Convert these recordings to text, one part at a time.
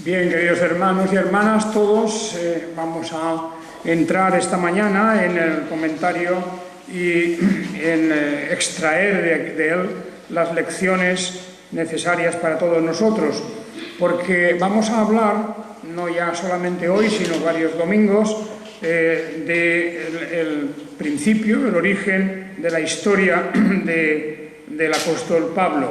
Bien, queridos hermanos y hermanas, todos vamos a entrar esta mañana en el comentario y en extraer de él las lecciones necesarias para todos nosotros, porque vamos a hablar, no ya solamente hoy, sino varios domingos, del principio, el origen de la historia del apóstol Pablo,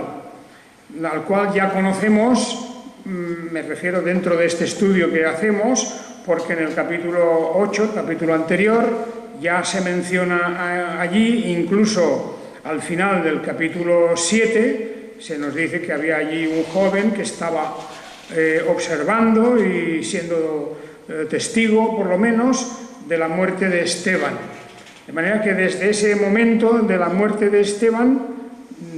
al cual ya conocemos. Me refiero dentro de este estudio que hacemos, porque en el capítulo 8, el capítulo anterior, ya se menciona allí, incluso al final del capítulo 7, se nos dice que había allí un joven que estaba observando y siendo testigo, por lo menos, de la muerte de Esteban. De manera que desde ese momento de la muerte de Esteban,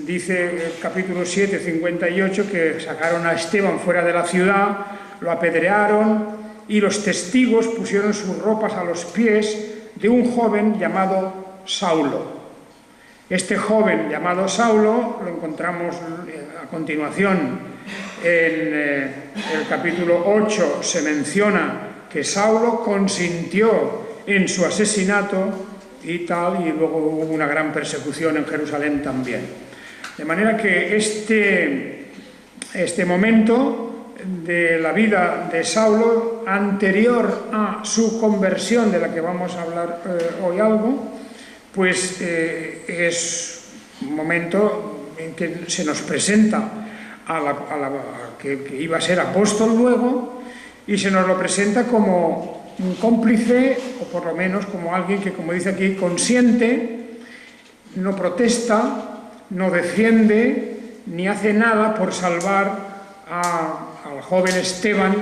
dice el capítulo 7, 58, que sacaron a Esteban fuera de la ciudad, lo apedrearon y los testigos pusieron sus ropas a los pies de un joven llamado Saulo. Este joven llamado Saulo lo encontramos a continuación en el capítulo 8, se menciona que Saulo consintió en su asesinato y tal, y luego hubo una gran persecución en Jerusalén también. De manera que este momento de la vida de Saulo, anterior a su conversión, de la que vamos a hablar hoy algo, pues es un momento en que se nos presenta que iba a ser apóstol luego, y se nos lo presenta como un cómplice, o por lo menos como alguien que, como dice aquí, consiente, no protesta, no defiende ni hace nada por salvar al joven Esteban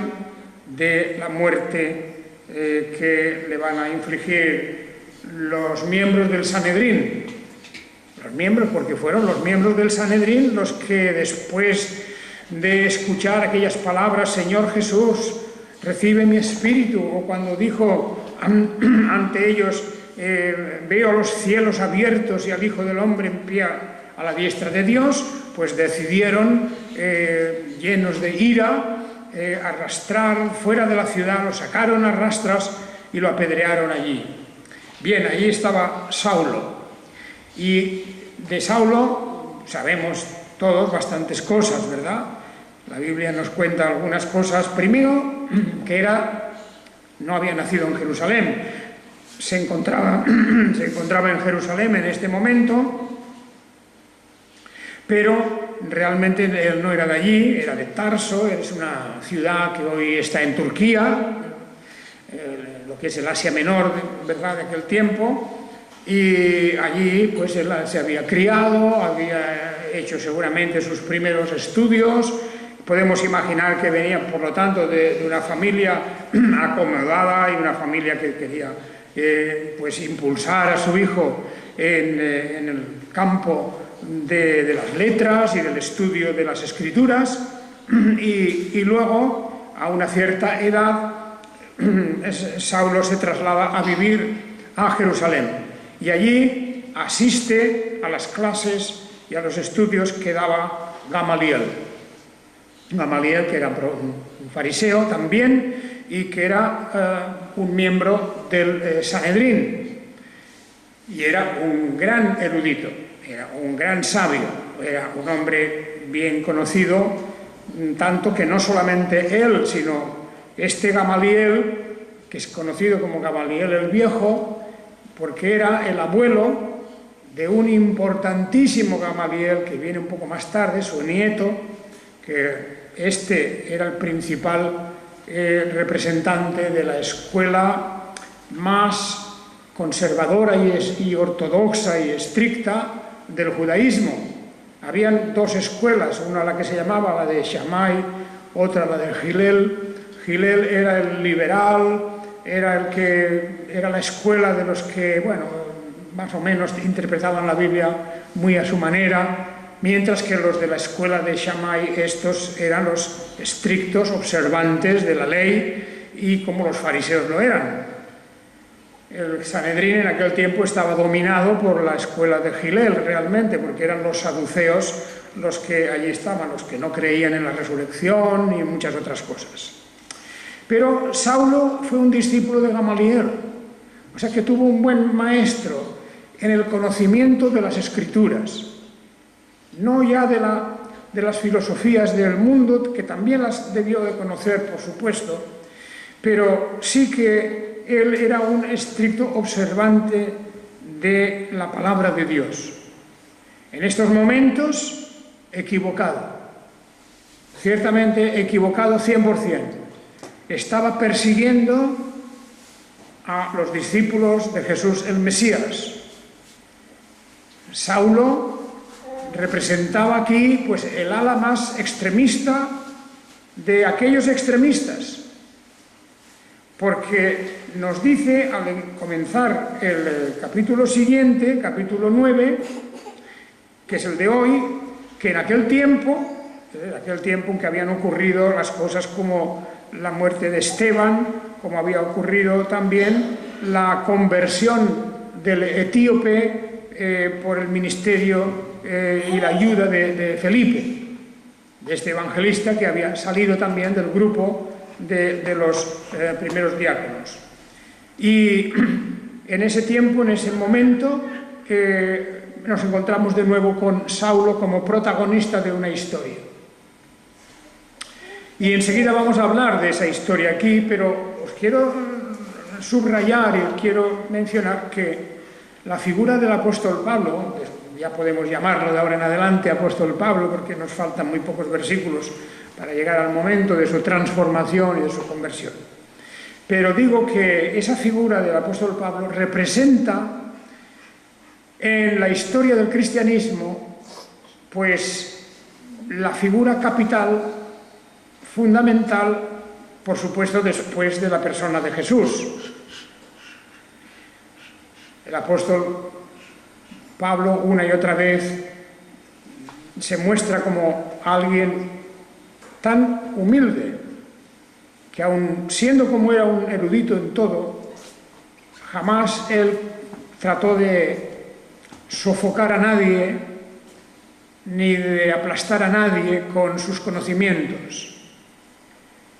de la muerte que le van a infligir los miembros del Sanedrín. Los miembros, porque fueron los miembros del Sanedrín los que, después de escuchar aquellas palabras, Señor Jesús, recibe mi espíritu, o cuando dijo ante ellos, veo los cielos abiertos y al Hijo del Hombre en pie a la diestra de Dios, pues decidieron, llenos de ira, arrastrar fuera de la ciudad, lo sacaron a rastras y lo apedrearon allí. Bien, allí estaba Saulo. Y de Saulo sabemos todos bastantes cosas, ¿verdad? La Biblia nos cuenta algunas cosas. Primero, que no había nacido en Jerusalén. Se encontraba en Jerusalén en este momento, pero realmente él no era de allí, era de Tarso, es una ciudad que hoy está en Turquía, lo que es el Asia Menor, ¿verdad?, de aquel tiempo, y allí pues él se había criado, había hecho seguramente sus primeros estudios. Podemos imaginar que venía, por lo tanto, de una familia acomodada y una familia que quería pues impulsar a su hijo en el campo de las letras y del estudio de las escrituras, y luego, a una cierta edad, Saulo se traslada a vivir a Jerusalén y allí asiste a las clases y a los estudios que daba Gamaliel. Gamaliel, que era un fariseo también y que era un miembro del Sanedrín, y era un gran erudito. Era un gran sabio, era un hombre bien conocido, tanto que no solamente él, sino este Gamaliel, que es conocido como Gamaliel el Viejo, porque era el abuelo de un importantísimo Gamaliel que viene un poco más tarde, su nieto, que este era el principal representante de la escuela más conservadora y ortodoxa y estricta del judaísmo. Habían dos escuelas, una la que se llamaba la de Shammai, otra la de Hillel. Hillel era el liberal, era la escuela de los que, bueno, más o menos interpretaban la Biblia muy a su manera, mientras que los de la escuela de Shammai, estos eran los estrictos observantes de la ley, y como los fariseos lo eran. El Sanedrín en aquel tiempo estaba dominado por la escuela de Hillel, realmente, porque eran los saduceos los que allí estaban, los que no creían en la resurrección y muchas otras cosas. Pero Saulo fue un discípulo de Gamaliel, o sea que tuvo un buen maestro en el conocimiento de las Escrituras, no ya de las filosofías del mundo, que también las debió de conocer, por supuesto, pero sí que él era un estricto observante de la palabra de Dios. En estos momentos, equivocado, ciertamente equivocado 100%. Estaba persiguiendo a los discípulos de Jesús el Mesías. Saulo representaba aquí pues, el ala más extremista de aquellos extremistas, porque nos dice al comenzar el capítulo siguiente, capítulo 9, que es el de hoy, que en aquel tiempo en que habían ocurrido las cosas como la muerte de Esteban, como había ocurrido también la conversión del etíope por el ministerio y la ayuda de Felipe, de este evangelista que había salido también del grupo de los primeros diáconos. Y en ese tiempo, en ese momento, nos encontramos de nuevo con Saulo como protagonista de una historia. Y enseguida vamos a hablar de esa historia aquí, pero os quiero subrayar y quiero mencionar que la figura del apóstol Pablo, ya podemos llamarlo de ahora en adelante apóstol Pablo, porque nos faltan muy pocos versículos para llegar al momento de su transformación y de su conversión. Pero digo que esa figura del apóstol Pablo representa en la historia del cristianismo, pues, la figura capital, fundamental, por supuesto, después de la persona de Jesús. El apóstol Pablo, una y otra vez, se muestra como alguien tan humilde, que aun siendo como era un erudito en todo, jamás él trató de sofocar a nadie, ni de aplastar a nadie con sus conocimientos.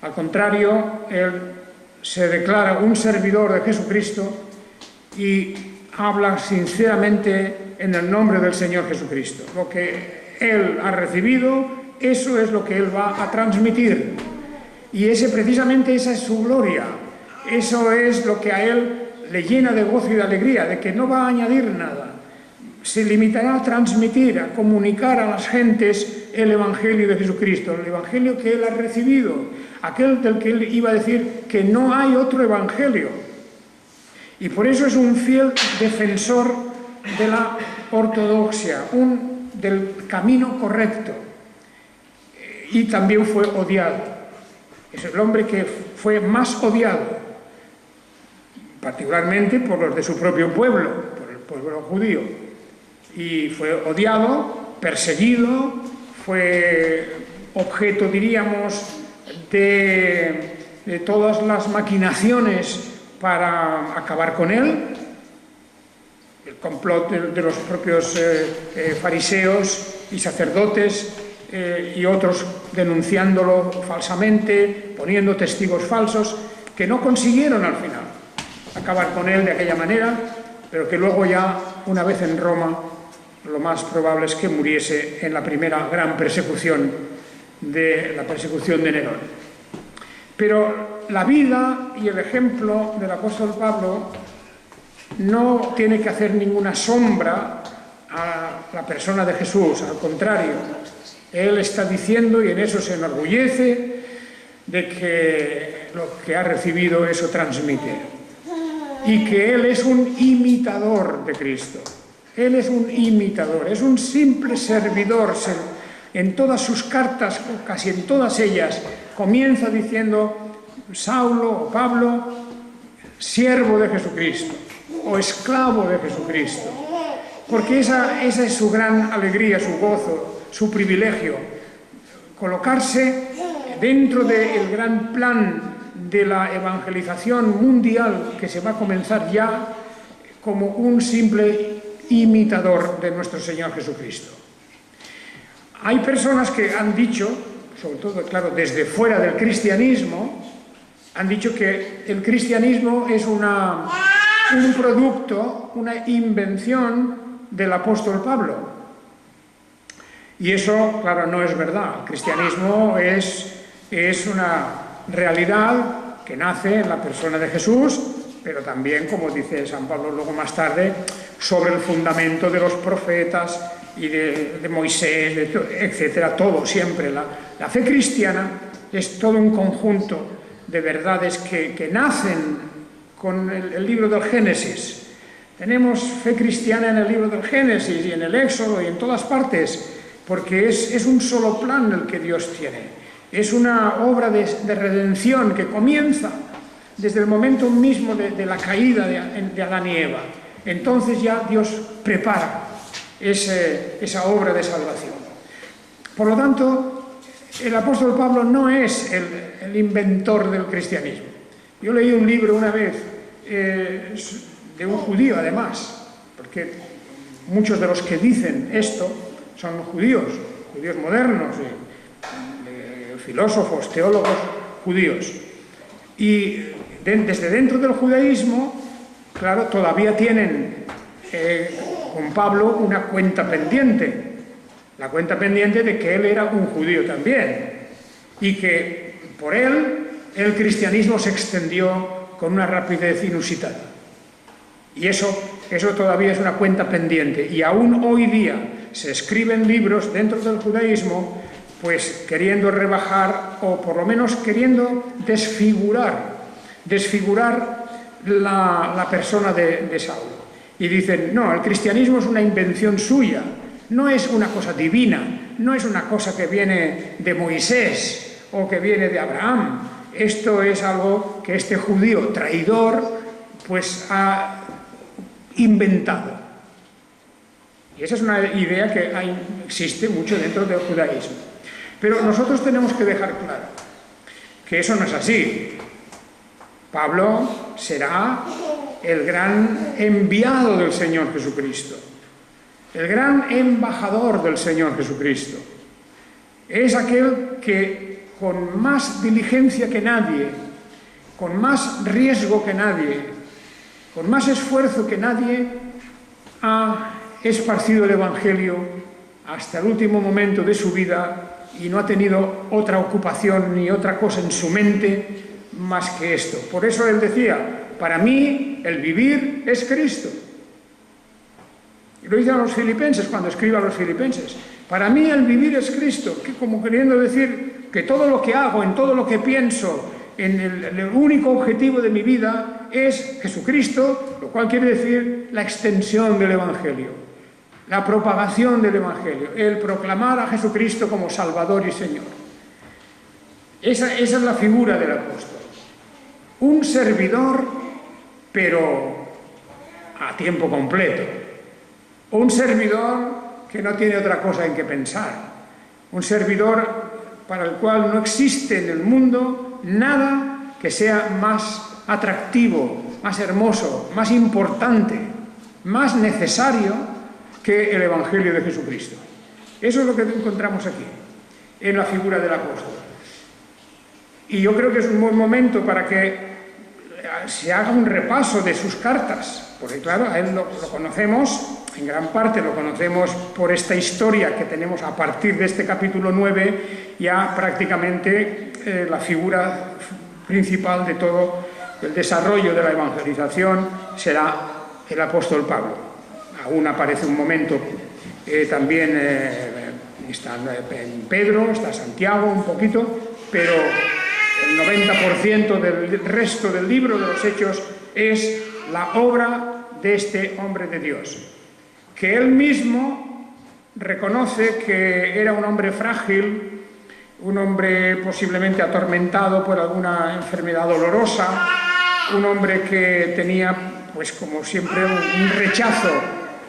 Al contrario, él se declara un servidor de Jesucristo y habla sinceramente en el nombre del Señor Jesucristo. Lo que él ha recibido, eso es lo que él va a transmitir. Y precisamente esa es su gloria. Eso es lo que a él le llena de gozo y de alegría, de que no va a añadir nada. Se limitará a transmitir, a comunicar a las gentes el Evangelio de Jesucristo, el Evangelio que él ha recibido, aquel del que él iba a decir que no hay otro Evangelio. Y por eso es un fiel defensor de la ortodoxia, del camino correcto. Y también fue odiado. Es el hombre que fue más odiado, particularmente por los de su propio pueblo, por el pueblo judío. Y fue odiado, perseguido, fue objeto, diríamos, de todas las maquinaciones para acabar con él, el complot de los propios fariseos y sacerdotes y otros denunciándolo falsamente, poniendo testigos falsos, que no consiguieron al final acabar con él de aquella manera, pero que luego ya, una vez en Roma, lo más probable es que muriese en la primera gran persecución, la persecución de Nerón. Pero la vida y el ejemplo del apóstol Pablo no tiene que hacer ninguna sombra a la persona de Jesús, al contrario, él está diciendo, y en eso se enorgullece, de que lo que ha recibido eso transmite, y que él es un imitador de Cristo. Él es un imitador, es un simple servidor. En todas sus cartas, casi en todas ellas, comienza diciendo Saulo o Pablo, siervo de Jesucristo o esclavo de Jesucristo, porque esa es su gran alegría, su gozo, su privilegio, colocarse dentro del gran plan de la evangelización mundial que se va a comenzar ya como un simple imitador de nuestro Señor Jesucristo. Hay personas que han dicho, sobre todo, claro, desde fuera del cristianismo, han dicho que el cristianismo es un producto, una invención del apóstol Pablo. Y eso, claro, no es verdad. El cristianismo es una realidad que nace en la persona de Jesús, pero también, como dice San Pablo luego más tarde, sobre el fundamento de los profetas y de Moisés, etcétera, todo, siempre. La fe cristiana es todo un conjunto de verdades que nacen con el libro del Génesis. Tenemos fe cristiana en el libro del Génesis y en el Éxodo y en todas partes, porque es un solo plan el que Dios tiene. Es una obra de redención que comienza desde el momento mismo de la caída de Adán y Eva. Entonces ya Dios prepara esa obra de salvación. Por lo tanto, el apóstol Pablo no es el inventor del cristianismo. Yo leí un libro una vez de un judío, además, porque muchos de los que dicen esto son judíos modernos, filósofos, teólogos judíos. Y desde dentro del judaísmo, claro, todavía tienen con Pablo una cuenta pendiente. La cuenta pendiente de que él era un judío también. Y que por él el cristianismo se extendió con una rapidez inusitada. Y eso todavía es una cuenta pendiente. Y aún hoy día se escriben libros dentro del judaísmo, pues queriendo rebajar o por lo menos queriendo desfigurar la persona de Saulo. Y dicen, no, el cristianismo es una invención suya, no es una cosa divina, no es una cosa que viene de Moisés o que viene de Abraham. Esto es algo que este judío traidor pues ha inventado. Y esa es una idea que existe mucho dentro del judaísmo. Pero nosotros tenemos que dejar claro que eso no es así. Pablo será el gran enviado del Señor Jesucristo, el gran embajador del Señor Jesucristo. Es aquel que con más diligencia que nadie, con más riesgo que nadie, con más esfuerzo que nadie, ha esparcido el Evangelio hasta el último momento de su vida y no ha tenido otra ocupación ni otra cosa en su mente más que esto. Por eso él decía, para mí el vivir es Cristo. Y lo dice a los filipenses cuando escribe a los filipenses. Para mí el vivir es Cristo, que como queriendo decir que todo lo que hago, en todo lo que pienso, en el único objetivo de mi vida es Jesucristo, lo cual quiere decir la extensión del Evangelio, la propagación del Evangelio, el proclamar a Jesucristo como Salvador y Señor. Esa es la figura del apóstol. Un servidor, pero a tiempo completo. Un servidor que no tiene otra cosa en que pensar. Un servidor para el cual no existe en el mundo nada que sea más atractivo, más hermoso, más importante, más necesario que el Evangelio de Jesucristo. Eso es lo que encontramos aquí, en la figura del apóstol. Y yo creo que es un buen momento para que se haga un repaso de sus cartas, porque claro, a él lo conocemos, en gran parte lo conocemos por esta historia que tenemos a partir de este capítulo 9, ya prácticamente la figura principal de todo el desarrollo de la evangelización será el apóstol Pablo. Aún aparece un momento también está Pedro, está Santiago un poquito, pero el 90% del resto del libro de los Hechos es la obra de este hombre de Dios, que él mismo reconoce que era un hombre frágil, un hombre posiblemente atormentado por alguna enfermedad dolorosa, un hombre que tenía, pues como siempre, un rechazo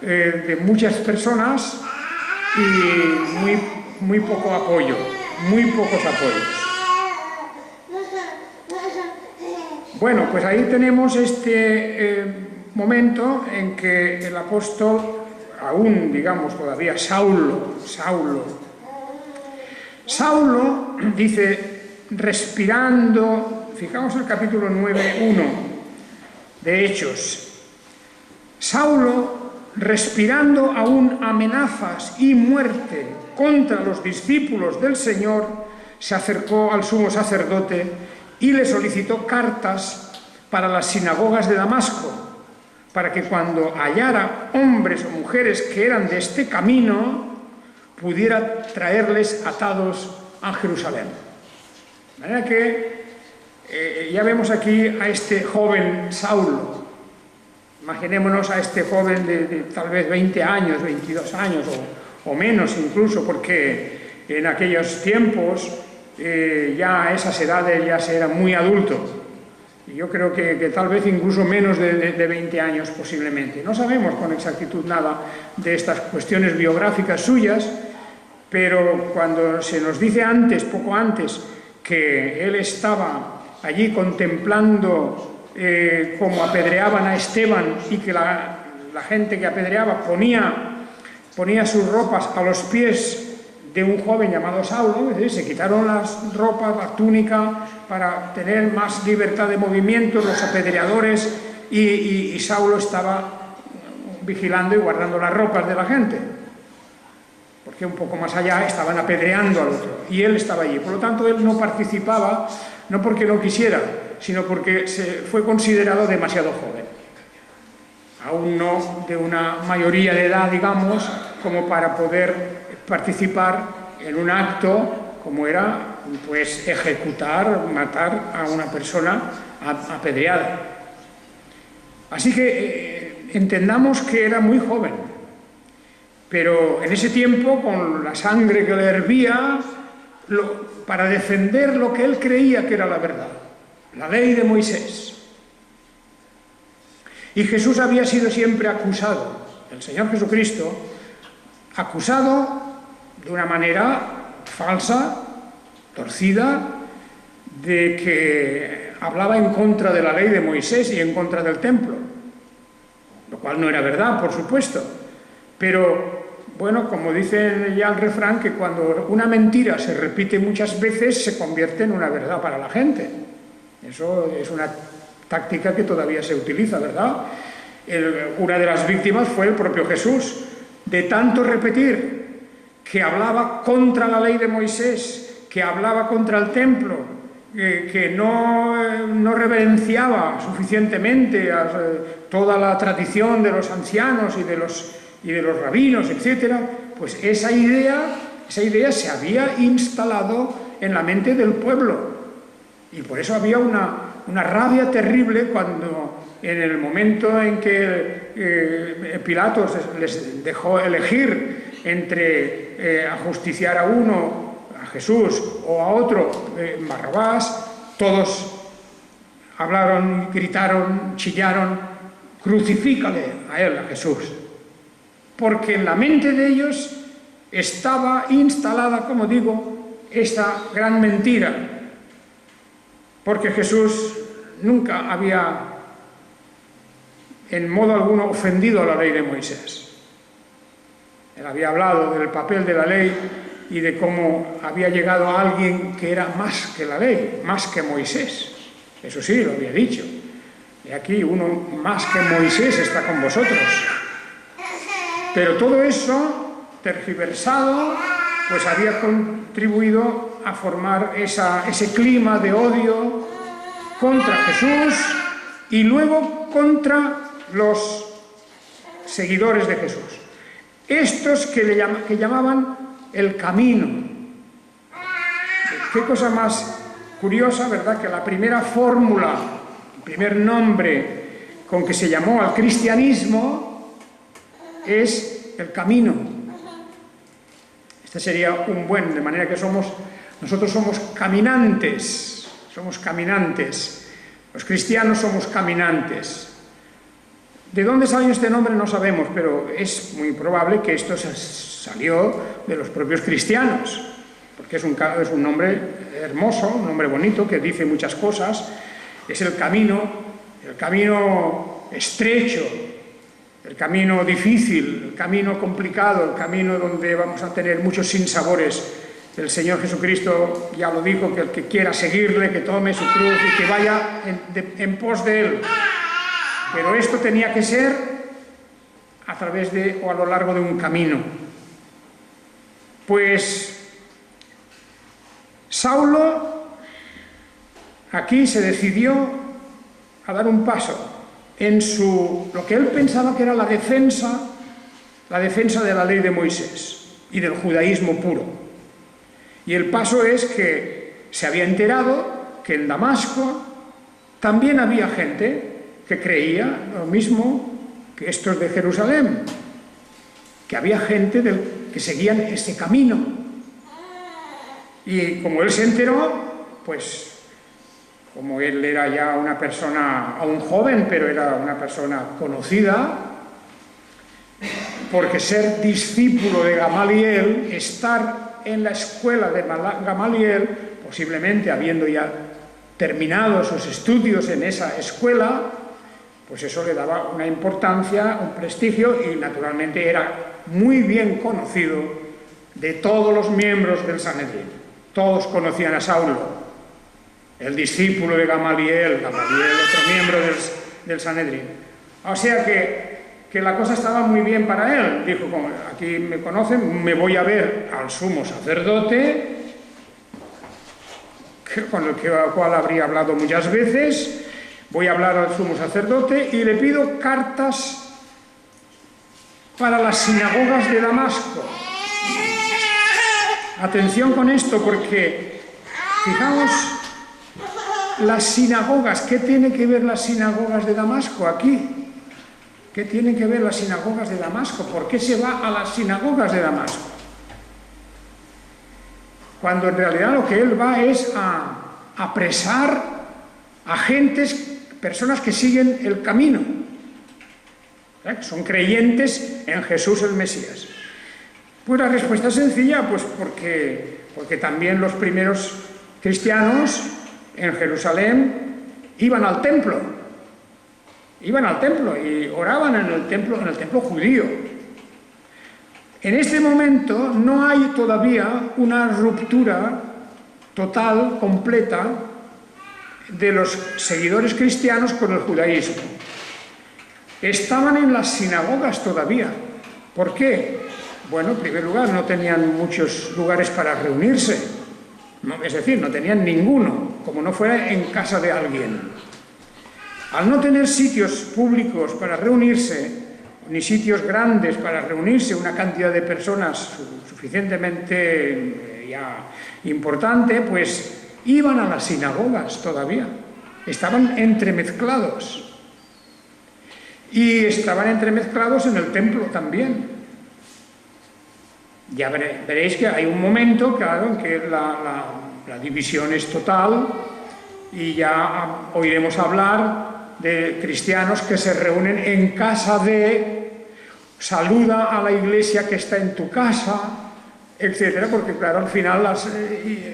de muchas personas y muy poco apoyo, muy pocos apoyos. Bueno, pues ahí tenemos este momento en que el apóstol, aún digamos todavía Saulo, Saulo, dice, respirando, fijaos el capítulo 9:1 de Hechos, Saulo, respirando aún amenazas y muerte contra los discípulos del Señor, se acercó al sumo sacerdote y le solicitó cartas para las sinagogas de Damasco, para que cuando hallara hombres o mujeres que eran de este camino, pudiera traerles atados a Jerusalén. De manera que ya vemos aquí a este joven Saulo. Imaginémonos a este joven de tal vez 20 años, 22 años o menos incluso, porque en aquellos tiempos ya a esas edades ya se era muy adulto. Y yo creo que tal vez incluso menos de 20 años posiblemente. No sabemos con exactitud nada de estas cuestiones biográficas suyas, pero cuando se nos dice antes, poco antes, que él estaba allí contemplando cómo apedreaban a Esteban y que la gente que apedreaba ponía sus ropas a los pies de un joven llamado Saulo, es decir, se quitaron las ropas, la túnica, para tener más libertad de movimiento, los apedreadores, y Saulo estaba vigilando y guardando las ropas de la gente, porque un poco más allá estaban apedreando al otro, y él estaba allí. Por lo tanto, él no participaba, no porque no quisiera, sino porque fue considerado demasiado joven, aún no de una mayoría de edad, digamos, como para poder participar en un acto como era, pues, ejecutar, matar a una persona apedreada. Así que entendamos que era muy joven, pero en ese tiempo, con la sangre que le hervía, para defender lo que él creía que era la verdad, la ley de Moisés. Y Jesús había sido siempre acusado, el Señor Jesucristo, acusado de una manera falsa, torcida, de que hablaba en contra de la ley de Moisés y en contra del templo, lo cual no era verdad, por supuesto, pero bueno, como dice ya el refrán, que cuando una mentira se repite muchas veces se convierte en una verdad para la gente. Eso es una táctica que todavía se utiliza, ¿verdad? Una de las víctimas fue el propio Jesús, de tanto repetir que hablaba contra la ley de Moisés, que hablaba contra el templo, que no reverenciaba suficientemente a toda la tradición de los ancianos y de los rabinos, etc., pues esa idea se había instalado en la mente del pueblo. Y por eso había una rabia terrible cuando, en el momento en que Pilatos les dejó elegir entre ajusticiar a uno, a Jesús, o a otro, Barrabás, todos hablaron, gritaron, chillaron: crucifícale a él, a Jesús. Porque en la mente de ellos estaba instalada, como digo, esta gran mentira. Porque Jesús nunca había, en modo alguno, ofendido a la ley de Moisés. Él había hablado del papel de la ley y de cómo había llegado a alguien que era más que la ley, más que Moisés. Eso sí, lo había dicho. Y aquí uno más que Moisés está con vosotros. Pero todo eso, tergiversado, pues había contribuido a formar ese clima de odio contra Jesús y luego contra los seguidores de Jesús. Estos que llamaban el camino. Qué cosa más curiosa, ¿verdad? Que la primera fórmula, el primer nombre con que se llamó al cristianismo es el camino. Este sería un buen, de manera que nosotros somos caminantes, Los cristianos somos caminantes. ¿De dónde salió este nombre? No sabemos, pero es muy probable que esto salió de los propios cristianos, porque es un nombre hermoso, un nombre bonito, que dice muchas cosas. Es el camino estrecho, el camino difícil, el camino complicado, el camino donde vamos a tener muchos sinsabores El Señor Jesucristo ya lo dijo, que el que quiera seguirle, que tome su cruz y que vaya en pos de Él. Pero esto tenía que ser a través de o a lo largo de un camino. Pues Saulo aquí se decidió a dar un paso en lo que él pensaba que era la defensa de la ley de Moisés y del judaísmo puro. Y el paso es que se había enterado que en Damasco también había gente que creía lo mismo que estos de Jerusalén, que había gente que seguían ese camino. Y como él se enteró, pues como él era ya una persona, aún joven, pero era una persona conocida, porque ser discípulo de Gamaliel, estar en la escuela de Gamaliel, posiblemente habiendo ya terminado sus estudios en esa escuela, pues eso le daba una importancia, un prestigio, y naturalmente era muy bien conocido de todos los miembros del Sanedrín. Todos conocían a Saulo, el discípulo de Gamaliel, otro miembro del Sanedrín. O sea que la cosa estaba muy bien para él. Dijo, como aquí me conocen, me voy a ver al sumo sacerdote, con el cual habría hablado muchas veces. Voy a hablar al sumo sacerdote y le pido cartas para las sinagogas de Damasco. Atención con esto, porque fijaos, las sinagogas, ¿qué tiene que ver las sinagogas de Damasco aquí? ¿Qué tienen que ver las sinagogas de Damasco? ¿Por qué se va a las sinagogas de Damasco? Cuando en realidad lo que él va es a apresar a personas que siguen el camino, que son creyentes en Jesús el Mesías. Pues la respuesta es sencilla, pues porque también los primeros cristianos en Jerusalén iban al templo y oraban en el templo judío. En este momento no hay todavía una ruptura total, completa, de los seguidores cristianos con el judaísmo. Estaban en las sinagogas todavía. ¿Por qué? Bueno, en primer lugar, no tenían muchos lugares para reunirse. Es decir, no tenían ninguno, como no fuera en casa de alguien. Al no tener sitios públicos para reunirse, ni sitios grandes para reunirse, una cantidad de personas suficientemente ya importante, pues iban a las sinagogas todavía. Estaban entremezclados. Y estaban entremezclados en el templo también. Ya veréis que hay un momento, claro, en que la división es total y ya oiremos hablar de cristianos que se reúnen en casa saluda a la iglesia que está en tu casa, etcétera, porque claro, al final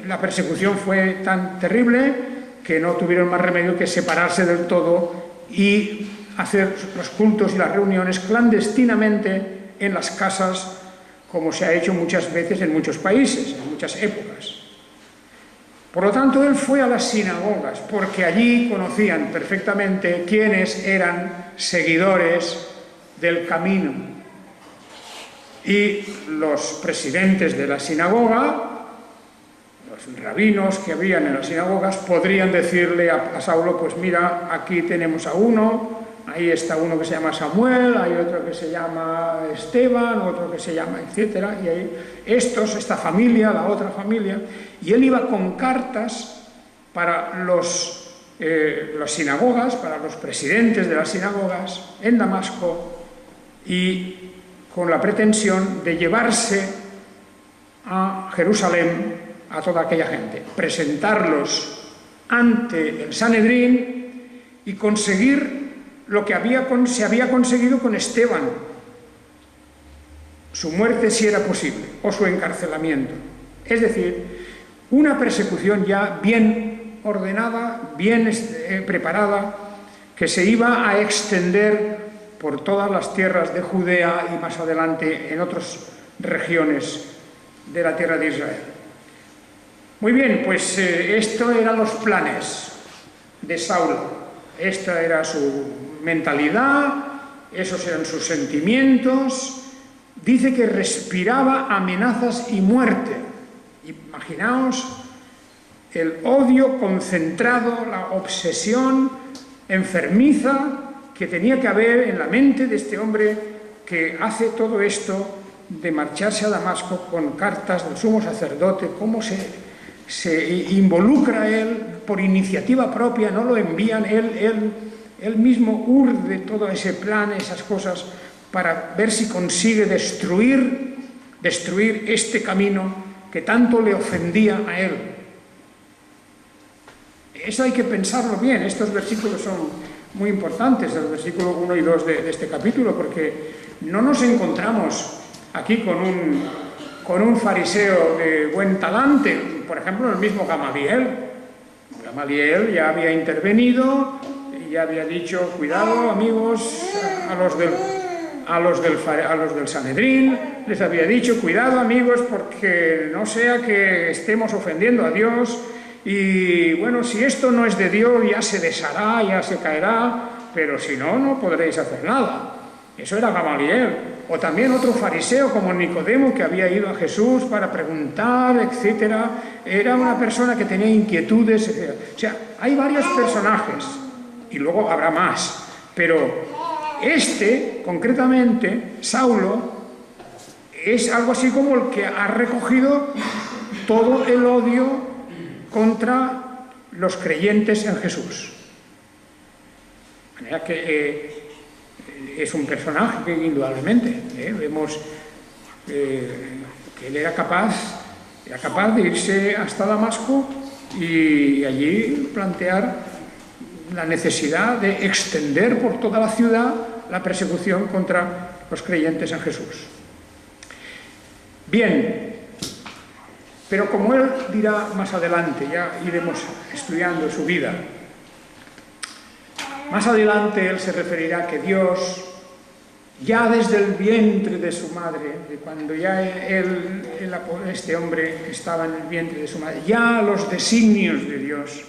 la persecución fue tan terrible que no tuvieron más remedio que separarse del todo y hacer los cultos y las reuniones clandestinamente en las casas, como se ha hecho muchas veces en muchos países, en muchas épocas. Por lo tanto, él fue a las sinagogas, porque allí conocían perfectamente quiénes eran seguidores del camino. Y los presidentes de la sinagoga, los rabinos que habían en las sinagogas, podrían decirle a Saulo, pues mira, aquí tenemos a uno, ahí está uno que se llama Samuel, hay otro que se llama Esteban, otro que se llama, etcétera, y ahí esta familia, la otra familia, y él iba con cartas para las sinagogas, para los presidentes de las sinagogas en Damasco, y con la pretensión de llevarse a Jerusalén a toda aquella gente, presentarlos ante el Sanedrín y conseguir lo que se había conseguido con Esteban, su muerte si era posible, o su encarcelamiento. Es decir, una persecución ya bien ordenada, bien preparada, que se iba a extender por todas las tierras de Judea y más adelante en otras regiones de la tierra de Israel. Muy bien, pues esto eran los planes de Saulo. Esta era su mentalidad, esos eran sus sentimientos. Dice que respiraba amenazas y muerte. Imaginaos el odio concentrado, la obsesión enfermiza que tenía que haber en la mente de este hombre que hace todo esto de marcharse a Damasco con cartas del sumo sacerdote, cómo se involucra él por iniciativa propia, no lo envían, él mismo urde todo ese plan, esas cosas, para ver si consigue destruir este camino que tanto le ofendía a él. Eso hay que pensarlo bien. Estos versículos son muy importantes, el versículo 1 y 2 de este capítulo, porque no nos encontramos aquí con un fariseo de buen talante, por ejemplo, el mismo Gamaliel. Gamaliel ya había intervenido y ya había dicho, cuidado amigos, a los del Sanedrín, les había dicho, cuidado amigos, porque no sea que estemos ofendiendo a Dios, y bueno, si esto no es de Dios ya se deshará, ya se caerá, pero si no, no podréis hacer nada. Eso era Gamaliel. O también otro fariseo como Nicodemo, que había ido a Jesús para preguntar, etc. Era una persona que tenía inquietudes, etc. O sea, hay varios personajes, y luego habrá más, pero concretamente, Saulo, es algo así como el que ha recogido todo el odio contra los creyentes en Jesús. De manera que es un personaje que indudablemente vemos que él era capaz de irse hasta Damasco y allí plantear la necesidad de extender por toda la ciudad la persecución contra los creyentes en Jesús. Bien, pero como él dirá más adelante, ya iremos estudiando su vida, más adelante él se referirá que Dios, ya desde el vientre de su madre, de cuando ya este hombre estaba en el vientre de su madre, ya los designios de Dios,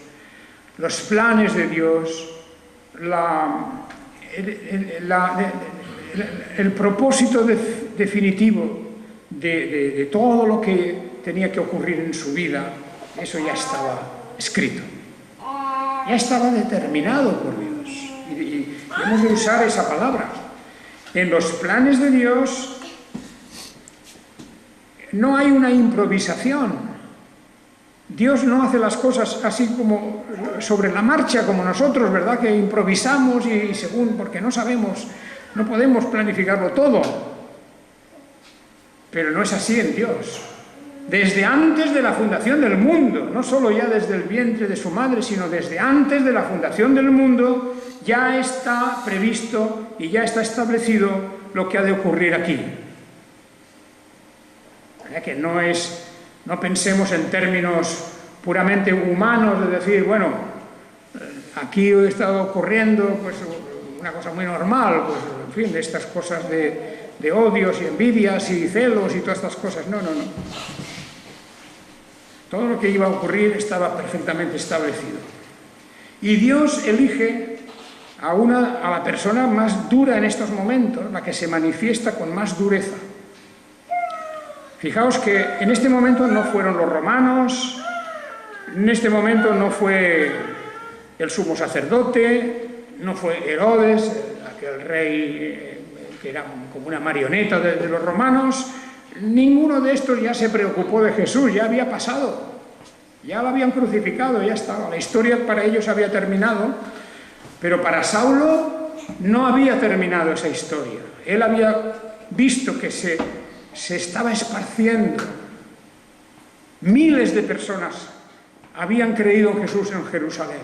los planes de Dios, el propósito definitivo de todo lo que tenía que ocurrir en su vida, eso ya estaba escrito, ya estaba determinado por Dios. Y hemos de usar esa palabra. En los planes de Dios no hay una improvisación. Dios no hace las cosas así como sobre la marcha, como nosotros, ¿verdad? Que improvisamos y según, porque no sabemos, no podemos planificarlo todo. Pero no es así en Dios. Desde antes de la fundación del mundo, no solo ya desde el vientre de su madre, sino desde antes de la fundación del mundo, ya está previsto y ya está establecido lo que ha de ocurrir aquí. Que no pensemos en términos puramente humanos de decir, bueno, aquí ha estado ocurriendo pues una cosa muy normal, pues en fin, de estas cosas de odios y envidias y celos y todas estas cosas. No. Todo lo que iba a ocurrir estaba perfectamente establecido. Y Dios elige a la persona más dura en estos momentos, la que se manifiesta con más dureza. Fijaos que en este momento no fueron los romanos, en este momento no fue el sumo sacerdote, no fue Herodes, aquel rey que era como una marioneta de los romanos. Ninguno de estos ya se preocupó de Jesús, ya había pasado, ya lo habían crucificado, ya estaba, la historia para ellos había terminado, pero para Saulo no había terminado esa historia. Él había visto que se estaba esparciendo, miles de personas habían creído en Jesús en Jerusalén,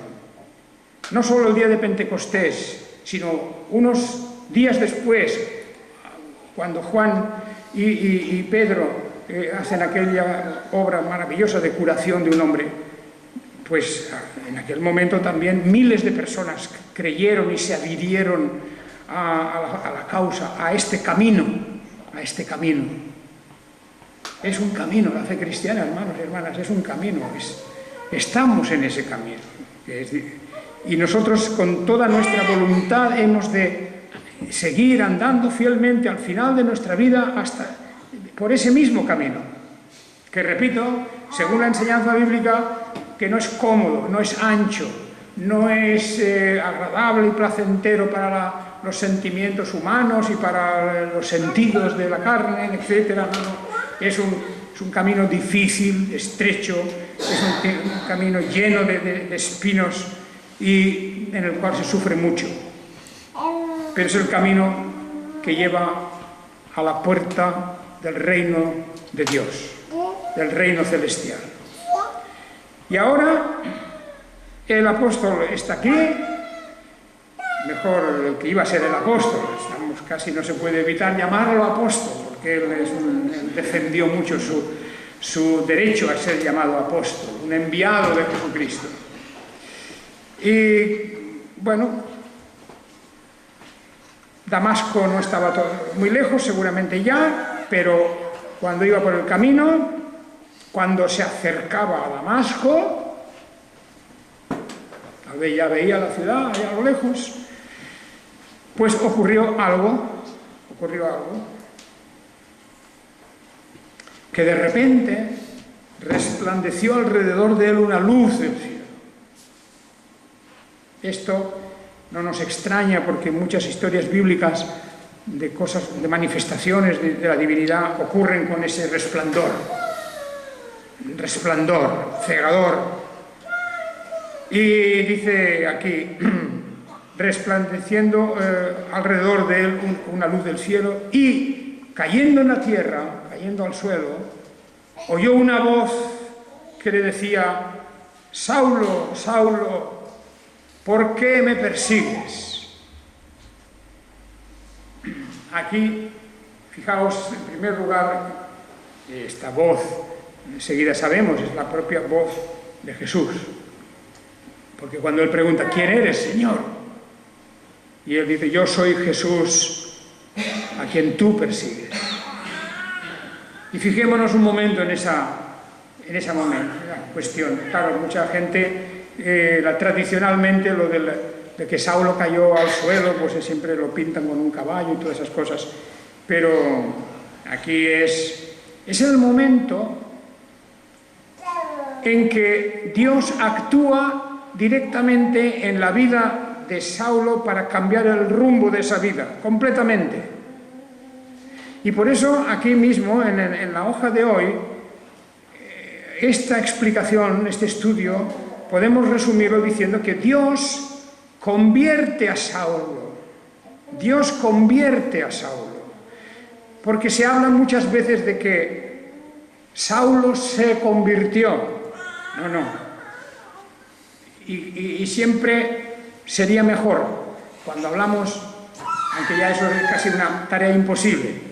no solo el día de Pentecostés, sino unos días después, cuando Juan y Pedro hacen aquella obra maravillosa de curación de un hombre, pues en aquel momento también miles de personas creyeron y se adhirieron a la causa, a este camino. Es un camino, la fe cristiana, hermanos y hermanas, es un camino. Estamos en ese camino. Y nosotros con toda nuestra voluntad hemos de seguir andando fielmente al final de nuestra vida por ese mismo camino. Que repito, según la enseñanza bíblica, que no es cómodo, no es ancho, no es agradable y placentero para los sentimientos humanos y para los sentidos de la carne, etc. No. Es un camino difícil, estrecho, es un camino lleno de espinos y en el cual se sufre mucho. Pero es el camino que lleva a la puerta del reino de Dios, del reino celestial. Y ahora el apóstol está aquí, mejor el que iba a ser el apóstol, casi no se puede evitar llamarlo apóstol, porque él defendió mucho su derecho a ser llamado apóstol, un enviado de Jesucristo. Y bueno, Damasco no estaba muy lejos, seguramente ya, pero cuando iba por el camino, cuando se acercaba a Damasco, tal vez ya veía la ciudad allá a lo lejos, pues ocurrió algo, que de repente resplandeció alrededor de él una luz del cielo. Esto no nos extraña porque muchas historias bíblicas de cosas, de manifestaciones de la divinidad ocurren con ese resplandor cegador. Y dice aquí, resplandeciendo alrededor de él una luz del cielo, y cayendo en la tierra, cayendo al suelo, oyó una voz que le decía: Saulo, Saulo, ¿por qué me persigues? Aquí, fijaos, en primer lugar, esta voz, enseguida sabemos, es la propia voz de Jesús. Porque cuando él pregunta, ¿quién eres, Señor? Y él dice, yo soy Jesús, a quien tú persigues. Y fijémonos un momento en esa cuestión. Claro, mucha gente, tradicionalmente, lo de que Saulo cayó al suelo, pues siempre lo pintan con un caballo y todas esas cosas. Pero aquí es el momento en que Dios actúa directamente en la vida de Saulo para cambiar el rumbo de esa vida, completamente. Y por eso aquí mismo, en la hoja de hoy, esta explicación, este estudio, podemos resumirlo diciendo que Dios convierte a Saulo. Dios convierte a Saulo. Porque se habla muchas veces de que Saulo se convirtió. No. Y siempre sería mejor, cuando hablamos, aunque ya eso es casi una tarea imposible,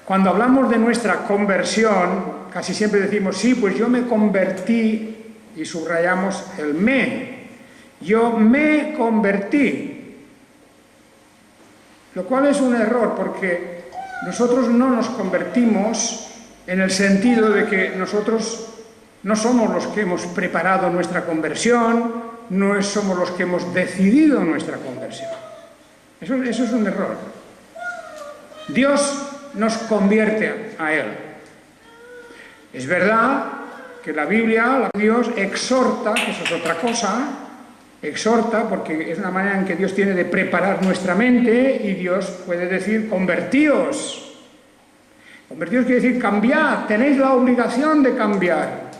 cuando hablamos de nuestra conversión, casi siempre decimos, sí, pues yo me convertí, y subrayamos el me. Yo me convertí. Lo cual es un error, porque nosotros no nos convertimos en el sentido de que nosotros no somos los que hemos preparado nuestra conversión, no somos los que hemos decidido nuestra conversión. Eso es un error. Dios nos convierte a Él. Es verdad que la Biblia, Dios exhorta, que eso es otra cosa, exhorta porque es una manera en que Dios tiene de preparar nuestra mente y Dios puede decir, convertíos. Convertíos quiere decir cambiad, tenéis la obligación de cambiar.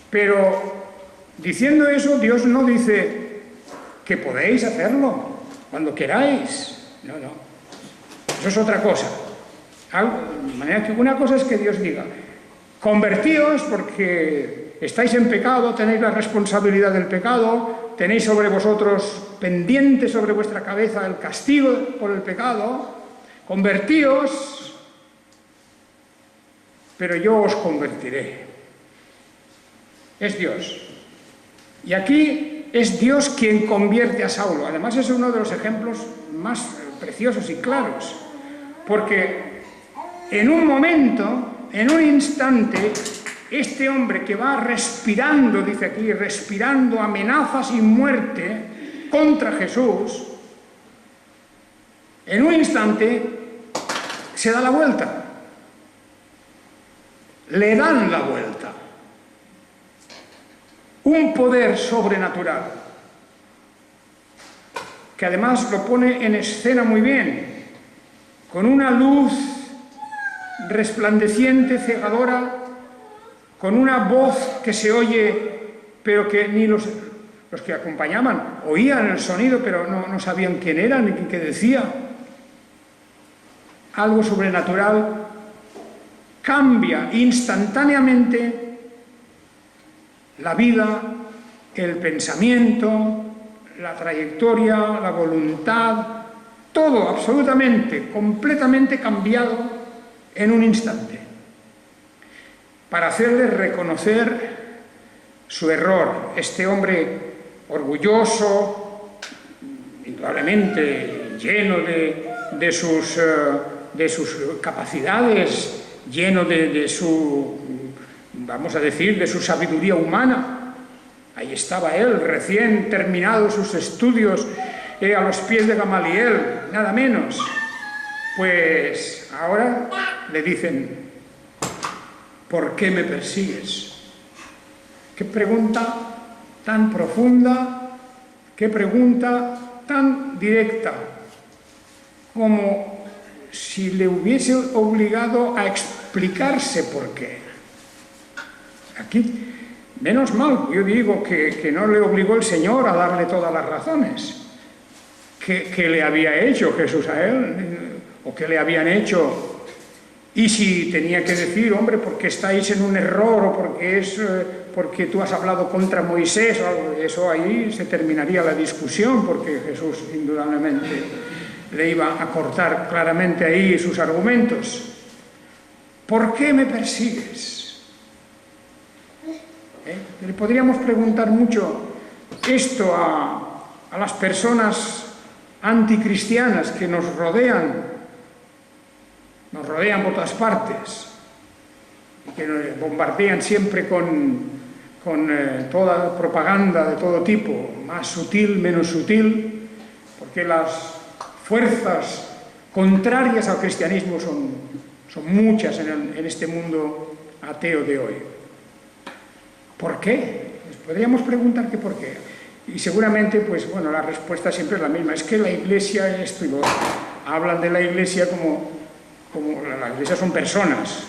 Pero diciendo eso, Dios no dice que podéis hacerlo cuando queráis. No. Eso es otra cosa. De manera que una cosa es que Dios diga, convertíos porque estáis en pecado, tenéis la responsabilidad del pecado, tenéis sobre vosotros, pendiente sobre vuestra cabeza, el castigo por el pecado, convertíos, pero yo os convertiré. Es Dios. Y aquí es Dios quien convierte a Saulo. Además es uno de los ejemplos más preciosos y claros, porque en un momento, en un instante, este hombre que va respirando, dice aquí, respirando amenazas y muerte contra Jesús, en un instante se da la vuelta. Le dan la vuelta. Un poder sobrenatural, que además lo pone en escena muy bien, con una luz resplandeciente, cegadora, con una voz que se oye, pero que ni los que acompañaban oían el sonido, pero no sabían quién era ni qué decía. Algo sobrenatural cambia instantáneamente la vida, el pensamiento, la trayectoria, la voluntad, todo absolutamente, completamente cambiado en un instante, para hacerle reconocer su error. Este hombre orgulloso, indudablemente lleno de sus capacidades, lleno de su, vamos a decir, de su sabiduría humana. Ahí estaba él, recién terminados sus estudios a los pies de Gamaliel, nada menos. Pues ahora le dicen: ¿por qué me persigues? Qué pregunta tan profunda, qué pregunta tan directa, como si le hubiese obligado a explicarse por qué. Aquí, menos mal, yo digo que no le obligó el Señor a darle todas las razones que le había hecho Jesús a él, o que le habían hecho. Y si tenía que decir: hombre, porque estáis en un error, o porque tú has hablado contra Moisés, o algo de eso, ahí se terminaría la discusión, porque Jesús indudablemente le iba a cortar claramente ahí sus argumentos. ¿Por qué me persigues? Le podríamos preguntar mucho esto a las personas anticristianas que nos rodean por todas partes, y que nos bombardean siempre con toda propaganda de todo tipo, más sutil, menos sutil, porque las fuerzas contrarias al cristianismo son muchas en este mundo ateo de hoy. ¿Por qué? Pues podríamos preguntar que por qué. Y seguramente, pues bueno, la respuesta siempre es la misma: es que la Iglesia, esto y lo otro. Hablan de la Iglesia como la Iglesia son personas.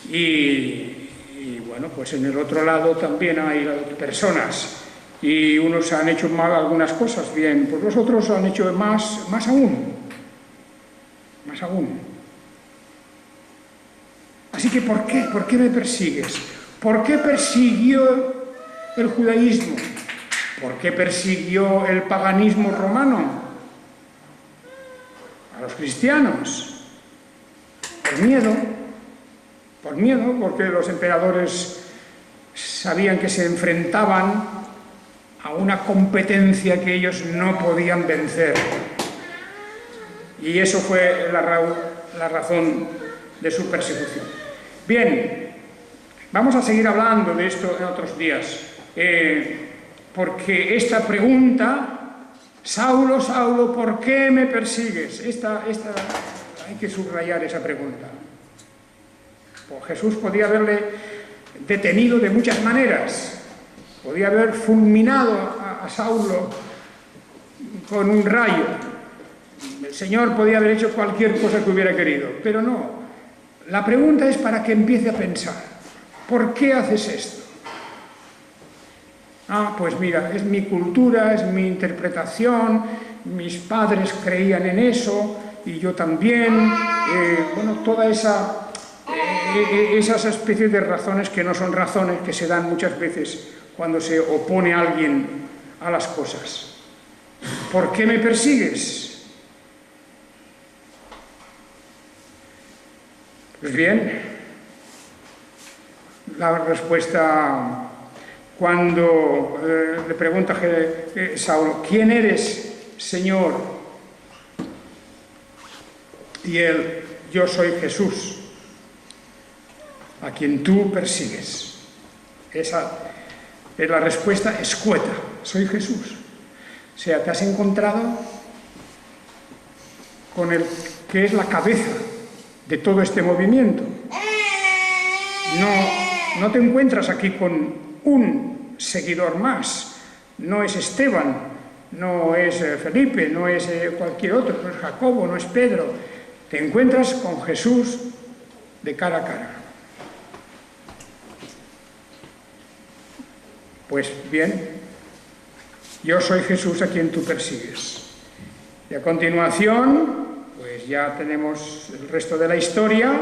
Y bueno, pues en el otro lado también hay personas. Y unos han hecho mal algunas cosas, bien, pues los otros han hecho más aún. Más aún. Así que, ¿por qué? ¿Por qué me persigues? ¿Por qué persiguió el judaísmo? ¿Por qué persiguió el paganismo romano a los cristianos? Por miedo, porque los emperadores sabían que se enfrentaban a una competencia que ellos no podían vencer. Y eso fue la razón de su persecución. Bien, vamos a seguir hablando de esto en otros días, porque esta pregunta: Saulo, Saulo, ¿por qué me persigues? Esta hay que subrayar esa pregunta. Pues Jesús podía haberle detenido de muchas maneras. Podía haber fulminado a Saulo con un rayo. El Señor podía haber hecho cualquier cosa que hubiera querido, pero no. La pregunta es para que empiece a pensar: ¿por qué haces esto? Pues mira, es mi cultura, es mi interpretación, mis padres creían en eso, y yo también. Bueno, toda esas especies de razones que no son razones, que se dan muchas veces cuando se opone a alguien a las cosas. ¿Por qué me persigues? Pues bien, la respuesta, cuando le pregunta a Saulo: ¿quién eres, Señor? Y él: yo soy Jesús, a quien tú persigues. Esa es la respuesta escueta. Soy Jesús. O sea, te has encontrado con el que es la cabeza de todo este movimiento. No te encuentras aquí con un seguidor más. No es Esteban, no es Felipe, no es cualquier otro, no es Jacobo, no es Pedro. Te encuentras con Jesús de cara a cara. Pues bien, yo soy Jesús a quien tú persigues. Y a continuación, pues ya tenemos el resto de la historia,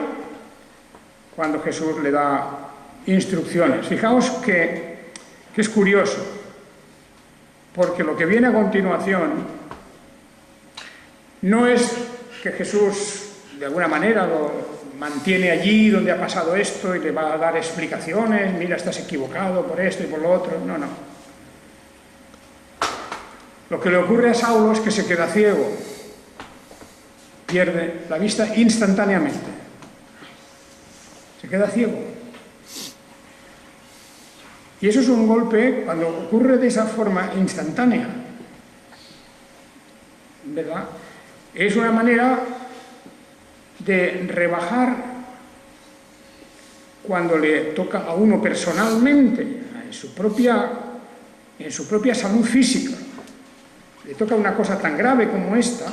cuando Jesús le da instrucciones. Fijaos que es curioso, porque lo que viene a continuación no es que Jesús de alguna manera lo mantiene allí donde ha pasado esto y le va a dar explicaciones, mira, estás equivocado por esto y por lo otro. No. Lo que le ocurre a Saulo es que se queda ciego, pierde la vista instantáneamente, se queda ciego. Y eso es un golpe cuando ocurre de esa forma instantánea, ¿verdad? Es una manera de rebajar cuando le toca a uno personalmente, en su propia salud física, le toca una cosa tan grave como esta,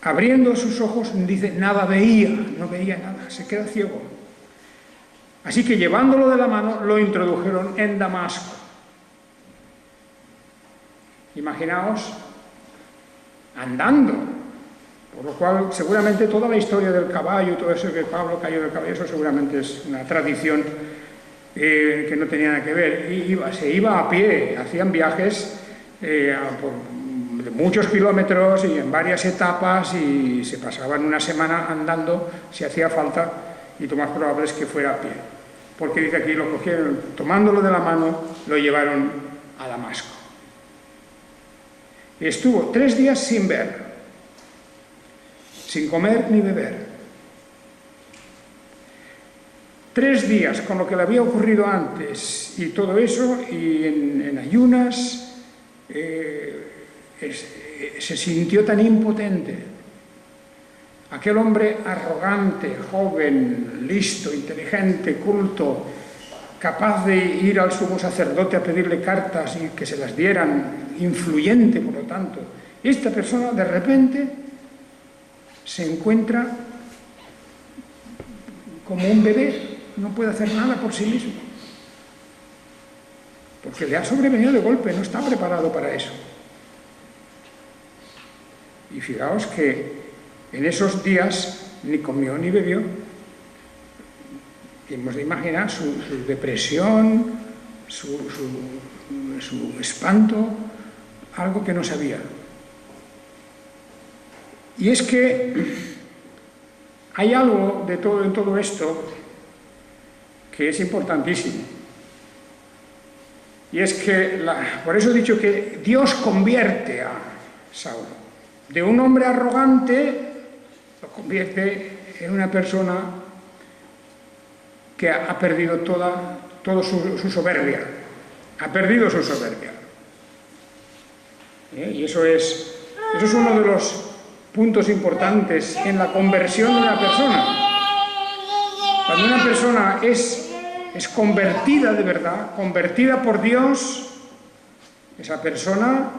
abriendo sus ojos, dice, nada veía, no veía nada, se queda ciego. Así que llevándolo de la mano, lo introdujeron en Damasco. Imaginaos, andando, por lo cual seguramente toda la historia del caballo y todo eso que Pablo cayó del caballo, eso seguramente es una tradición que no tenía nada que ver. Se iba a pie, hacían viajes de muchos kilómetros y en varias etapas y se pasaban una semana andando si hacía falta, y lo más probable es que fuera a pie. Porque dice aquí, lo cogieron, tomándolo de la mano, lo llevaron a Damasco. Estuvo 3 días sin ver, sin comer ni beber. 3 días con lo que le había ocurrido antes y todo eso, y en ayunas, se sintió tan impotente. Aquel hombre arrogante, joven, listo, inteligente, culto, capaz de ir al sumo sacerdote a pedirle cartas y que se las dieran, influyente, por lo tanto. Esta persona, de repente, se encuentra como un bebé, no puede hacer nada por sí mismo. Porque le ha sobrevenido de golpe, no está preparado para eso. Y fijaos que en esos días ni comió ni bebió. Hemos de imaginar su depresión, su espanto, algo que no sabía. Y es que hay algo en todo esto que es importantísimo. Y es que, por eso he dicho que Dios convierte a Saulo. De un hombre arrogante lo convierte en una persona que ha perdido toda su soberbia. Ha perdido su soberbia. Y eso es uno de los puntos importantes en la conversión de una persona. Cuando una persona es convertida de verdad, convertida por Dios, esa persona,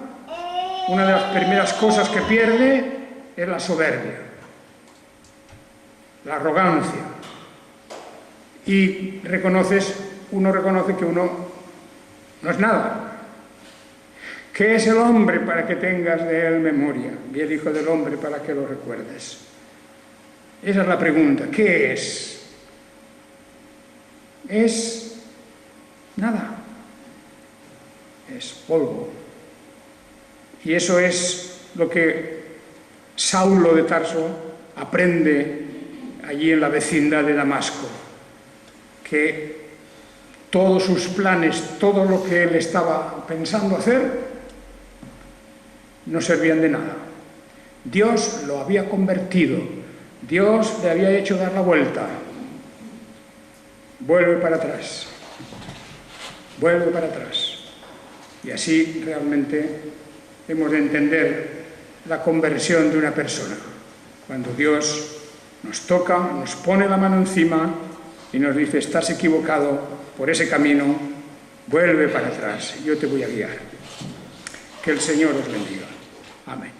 una de las primeras cosas que pierde es la soberbia, la arrogancia. Y uno reconoce que uno no es nada. ¿Qué es el hombre para que tengas de él memoria? Y el Hijo del Hombre para que lo recuerdes. Esa es la pregunta. ¿Qué es? Es nada. Es polvo. Y eso es lo que Saulo de Tarso aprende allí en la vecindad de Damasco. Que todos sus planes, todo lo que él estaba pensando hacer, no servían de nada. Dios lo había convertido Dios le había hecho dar la vuelta. Vuelve para atrás. Vuelve para atrás. Y así realmente hemos de entender la conversión de una persona. Cuando Dios nos toca, nos pone la mano encima y nos dice: estás equivocado por ese camino, vuelve para atrás, yo te voy a guiar. Que el Señor os bendiga. Amén.